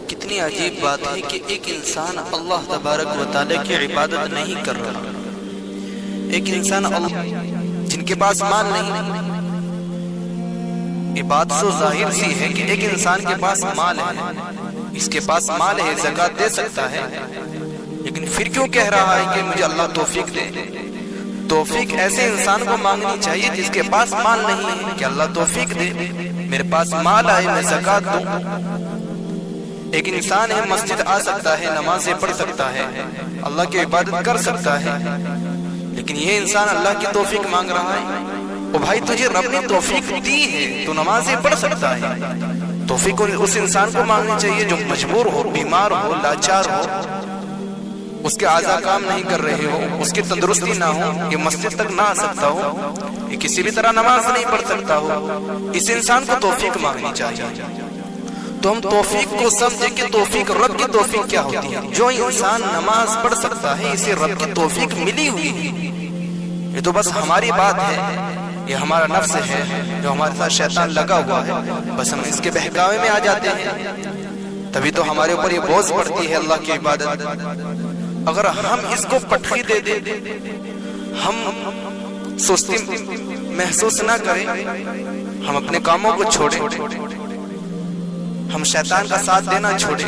کتنی عجیب بات ہے کہ ایک انسان اللہ تبارک و تعالی کی عبادت نہیں کر رہا. ایک انسان جن کے پاس مال نہیں. یہ بات سو ظاہر سی ہے کہ ایک انسان کے پاس مال ہے, اس کے پاس مال ہے, زکوٰۃ دے سکتا ہے, لیکن پھر کیوں کہہ رہا ہے کہ مجھے اللہ توفیق دے؟ توفیق ایسے انسان کو مانگنی چاہیے جس کے پاس مال نہیں ہے کہ اللہ توفیق دے, میرے پاس مال آئے میں زکوٰۃ دوں. ایک انسان ہے, مسجد آ سکتا ہے, نمازیں پڑھ سکتا ہے, اللہ کی عبادت کر سکتا ہے, لیکن یہ انسان اللہ کی توفیق مانگ رہا ہے. او بھائی, تجھے رب نے توفیق دی ہے, تو نمازیں پڑھ سکتا ہے. توفیق اس انسان کو مانگنی چاہیے جو مجبور ہو, بیمار ہو, لاچار ہو, اس کے اعضاء کام نہیں کر رہے ہو, اس کی تندرستی نہ ہو, یہ مسجد تک نہ آ سکتا ہو, یہ کسی بھی طرح نماز نہیں پڑھ سکتا ہو, اس انسان کو توفیق مانگنی چاہیے. تو ہم توفیق کو سمجھیں کہ توفیق رب کی توفیق کیا ہوتی ہے. جو انسان نماز پڑھ سکتا ہے اسے رب کی توفیق ملی ہوئی ہے. یہ تو بس ہماری بات ہے, یہ ہمارا نفس ہے جو ہمارے ساتھ شیطان لگا ہوا ہے, بس ہم اس کے بہکاوے میں آ جاتے ہیں, تبھی تو ہمارے اوپر یہ بوجھ پڑتی ہے اللہ کی عبادت. اگر ہم اس کو پٹخی دے دیں, ہم سستی محسوس نہ کریں, ہم اپنے کاموں کو چھوڑیں, ہم شیطان کا ساتھ دینا چھوڑیں,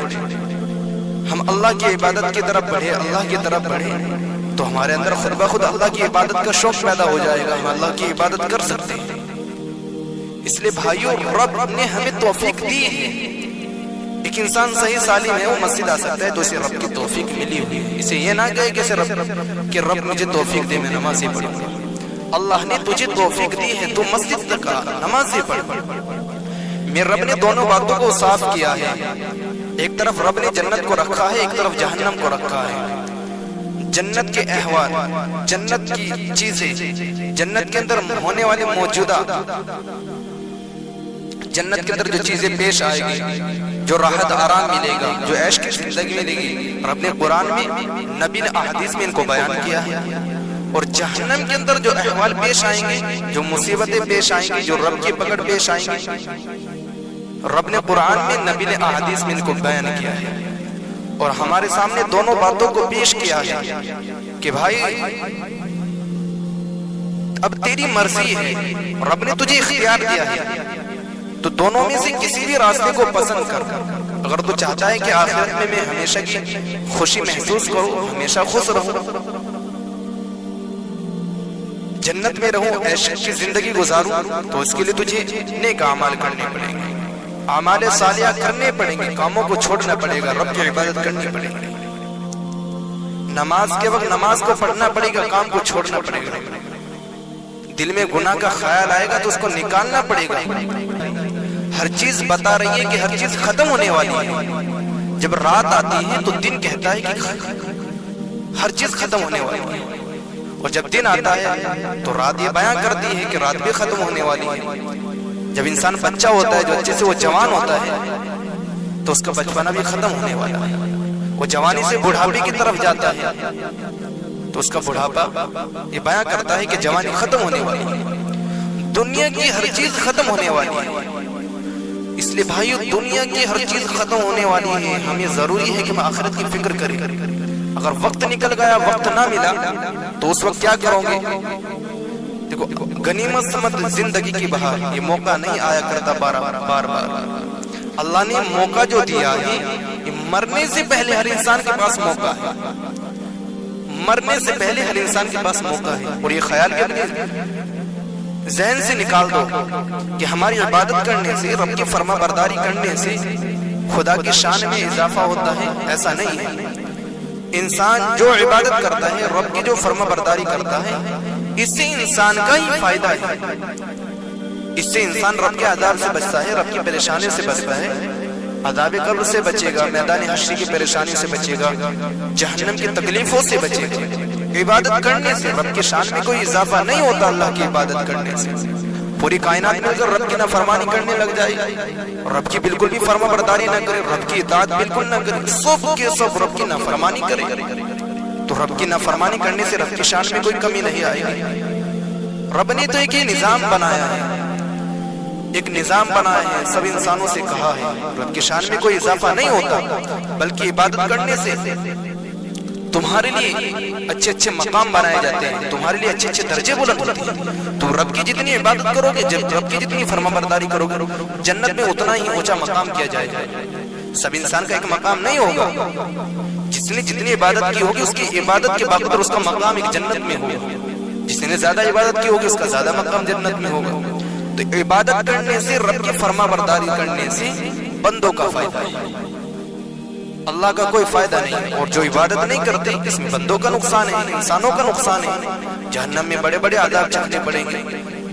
ہم اللہ کی عبادت کی طرف بڑھیں, اللہ کی طرف بڑھیں, تو ہمارے اندر خود بخود اللہ کی عبادت کا شوق پیدا ہو جائے گا, ہم اللہ کی عبادت کر سکتے ہیں. اس لیے بھائیو, رب نے ہمیں توفیق دی ہے. ایک انسان صحیح سالم ہے, وہ مسجد آ سکتا ہے تو اسے رب کی توفیق ملی ہوئی ہے. اسے یہ نہ کہے کہ رب مجھے توفیق دے, میں نمازیں پڑھوں. اللہ نے تجھے توفیق دی ہے, تو مسجد تک آ, نمازیں پڑھ. میرے رب نے دونوں باتوں کو صاف کیا ہے. ایک طرف رب نے جنت کو رکھا ہے, ایک طرف جہنم کو رکھا ہے. جنت کے احوال, جنت کی چیزیں, جنت کے اندر ہونے والے موجودہ, جنت کے اندر جو چیزیں پیش آئے گی, جو راحت آرام ملے گا, جو عیش کی زندگی ملے گی, رب نے قرآن میں, نبی نے احادیث میں ان کو بیان کیا ہے. اور جہنم کے اندر جو احوال پیش آئیں گے, جو مصیبتیں پیش آئیں گی, جو رب کی پکڑ پیش آئیں گی, رب نے قرآن میں, نبی نے احادیث میں ان کو بیان کیا ہے. اور ہمارے سامنے دونوں باتوں کو پیش کیا ہے کہ بھائی اب تیری مرضی ہے, رب نے تجھے اختیار دیا ہے, تو دونوں میں سے کسی بھی راستے کو پسند کر. اگر تو چاہتا ہے کہ آخرت میں ہمیشہ کی خوشی محسوس کروں, ہمیشہ خوش رہوں, جنت میں رہوں, عیش کی زندگی گزاروں, تو اس کے لیے تجھے نیک اعمال کرنے پڑیں گے, اعمال صالحہ کرنے پڑیں گے, کاموں کو چھوڑنا پڑے گا, رب کی عبادت کرنی پڑے گی. نماز کے وقت نماز کو پڑھنا پڑے گا, کام کو چھوڑنا پڑے گا. دل میں گناہ کا خیال آئے گا تو اس کو نکالنا پڑے گا. ہر چیز بتا رہی ہے کہ ہر چیز ختم ہونے والی ہے. جب رات آتی ہے تو دن کہتا ہے کہ ہر چیز ختم ہونے والی ہے, اور جب دن آتا ہے تو رات یہ بیان کرتی ہے کہ رات بھی ختم ہونے والی ہے. جب انسان بچہ ہوتا ہے, جو اچھے سے وہ جوان ہوتا ہے, تو اس کا بچپنا بھی ختم ہونے والا ہے. وہ جوانی سے بڑھاپے کی طرف جاتا ہے, تو اس کا بڑھاپا یہ بیان کرتا ہے کہ جوانی ختم ہونے والی ہے. دنیا کی ہر چیز ختم ہونے والی ہے. اس لیے بھائیو, دنیا کی ہر چیز ختم ہونے والی ہے. ہمیں ضروری ہے کہ ہم آخرت کی فکر کریں. اگر وقت نکل گیا, وقت نہ ملا, تو اس وقت کیا کرو گے؟ دیکھو, غنیمت سمجھ زندگی کی بہار, یہ موقع نہیں آیا کرتا بار بار. اللہ نے موقع جو دیا ہے, یہ مرنے سے پہلے ہر انسان کے پاس موقع ہے. مرنے سے پہلے ہر انسان کے پاس موقع ہے. اور یہ خیال کے ذہن سے نکال دو کہ ہماری عبادت کرنے سے, رب کی فرما برداری کرنے سے خدا کی شان میں اضافہ ہوتا ہے. ایسا نہیں ہے. انسان جو عبادت کرتا ہے, رب کی جو فرما برداری کرتا ہے, اس سے انسان کا ہی فائدہ ہے. اس سے انسان رب کے عذاب سے بچتا ہے, رب کی پریشانی سے بچتا ہے, عذاب قبر سے بچے گا, میدان حشر کی پریشانی سے بچے گا, جہنم کی تکلیفوں سے بچے گا. عبادت کرنے سے رب کی شان میں کوئی اضافہ نہیں ہوتا. اللہ کی عبادت کرنے سے پوری کائنات میں اگر رب کی نافرمانی کرنے لگ جائے, رب کی بالکل بھی فرما برداری نہ کرے, رب کی اطاعت بالکل نہ کرے, سب کے سب رب کی نافرمانی کرے, تو رب کی نافرمانی کرنے سے رب کی شان میں کوئی کمی نہیں آئے گی. رب نے تو ایک یہ نظام بنایا ہے ایک نظام بنایا ہے، سب انسانوں سے کہا ہے رب کی شان میں کوئی اضافہ نہیں ہوتا، بلکہ عبادت کرنے سے تمہارے لیے اچھے اچھے مقام بنائے جاتے ہیں، تمہارے لیے اچھے اچھے درجے بلند ہوتے ہیں۔ تم رب کی جتنی عبادت کرو گے، جب رب کی جتنی فرما برداری کرو گے، جنت میں اتنا ہی اونچا مقام کیا جائے گا۔ سب انسان کا ایک مقام نہیں ہوگا، جس نے جتنی عبادت کی ہوگی اس کی عبادت کے باقی اس کا مقام ایک جنت میں ہوگا، جس نے زیادہ عبادت کی ہوگی اس کا زیادہ مقام جنت میں ہوگا۔ تو عبادت کرنے سے، رب کی فرما برداری کرنے سے بندوں کا فائدہ ہے، اللہ کا کوئی فائدہ نہیں۔ اور جو عبادت نہیں کرتے اس میں بندوں کا نقصان ہے، انسانوں کا نقصان ہے۔ جہنم میں بڑے بڑے عذاب چکھنے پڑیں گے،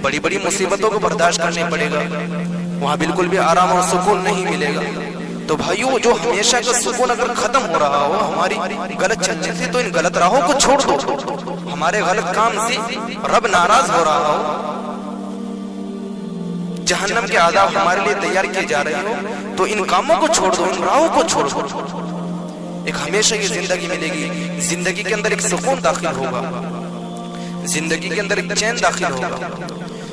بڑی بڑی مصیبتوں کو برداشت کرنے پڑے گا، وہاں بالکل بھی آرام اور سکون نہیں ملے گا۔ تو بھائیو، جو ہمیشہ کا سکون اگر ختم ہو رہا ہو ہماری غلط چلنے سے، تو ان غلط راہوں کو چھوڑ دو۔ ہمارے غلط کام سے رب ناراض ہو رہا ہو، جہنم کے عذاب ہمارے لیے تیار کیے جا رہے ہو، تو ان کاموں کو چھوڑ دو، ان راہوں کو چھوڑ دو۔ ایک ہمیشہ کی زندگی ملے گی، زندگی کے اندر ایک سکون داخل ہوگا، زندگی کے اندر ایک چین داخل ہوگا۔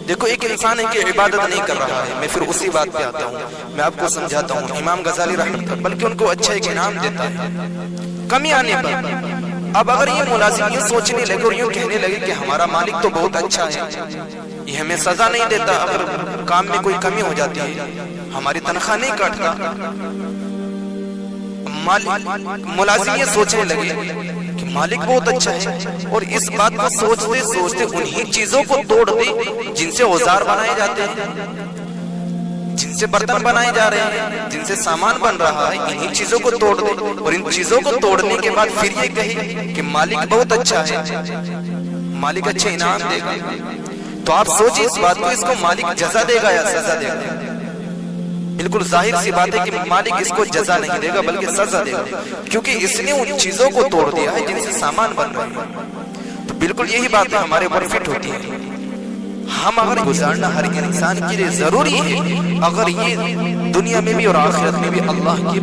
دیکھو، ایک انسان ہے کہ عبادت نہیں کر رہا ہے، میں پھر اسی بات پہ آتا ہوں، میں آپ کو سمجھاتا ہوں۔ امام غزالی رحمۃ اللہ، بلکہ ان کو اچھا ایک انعام دیتا ہے کمی آنے پر۔ اب اگر یہ ملازم یہ سوچنے لگے اور یہ کہنے لگے کہ ہمارا مالک تو بہت اچھا ہے، یہ ہمیں سزا نہیں دیتا اگر کام میں کوئی کمی ہو جاتی ہے، ہماری تنخواہ نہیں کاٹتا، ملازم یہ سوچنے لگے کہ مالک بہت اچھا ہے، اور اس بات کو سوچتے سوچتے انہی چیزوں کو توڑ دے جن سے اوزار بنائے جاتے ہیں، جن سے برتن بنائے جا رہے ہیں، جن سے سامان بن رہا ہے، انہی چیزوں کو توڑ دے، اور ان چیزوں کو توڑنے کے بعد پھر یہ کہے کہ مالک بہت اچھا ہے، مالک اچھے انعام دے گا۔ تو آپ سوچیں اس بات کو، اس کو مالک جزا دے گا یا سزا دے گا؟ بالکل ظاہر سی بات ہے کہ مالک اس کو جزا نہیں دے گا بلکہ سزا دے گا، کیونکہ اس نے ان چیزوں کو توڑ دیا ہے جن سے سامان بن رہے ہیں۔ تو بالکل یہی باتیں ہمارے اوپر فٹ ہوتی ہیں۔ ہم اگر گزارنا ہر انسان کے لیے ضروری ہے، اگر یہ دنیا میں بھی اور آخرت میں بھی اللہ کی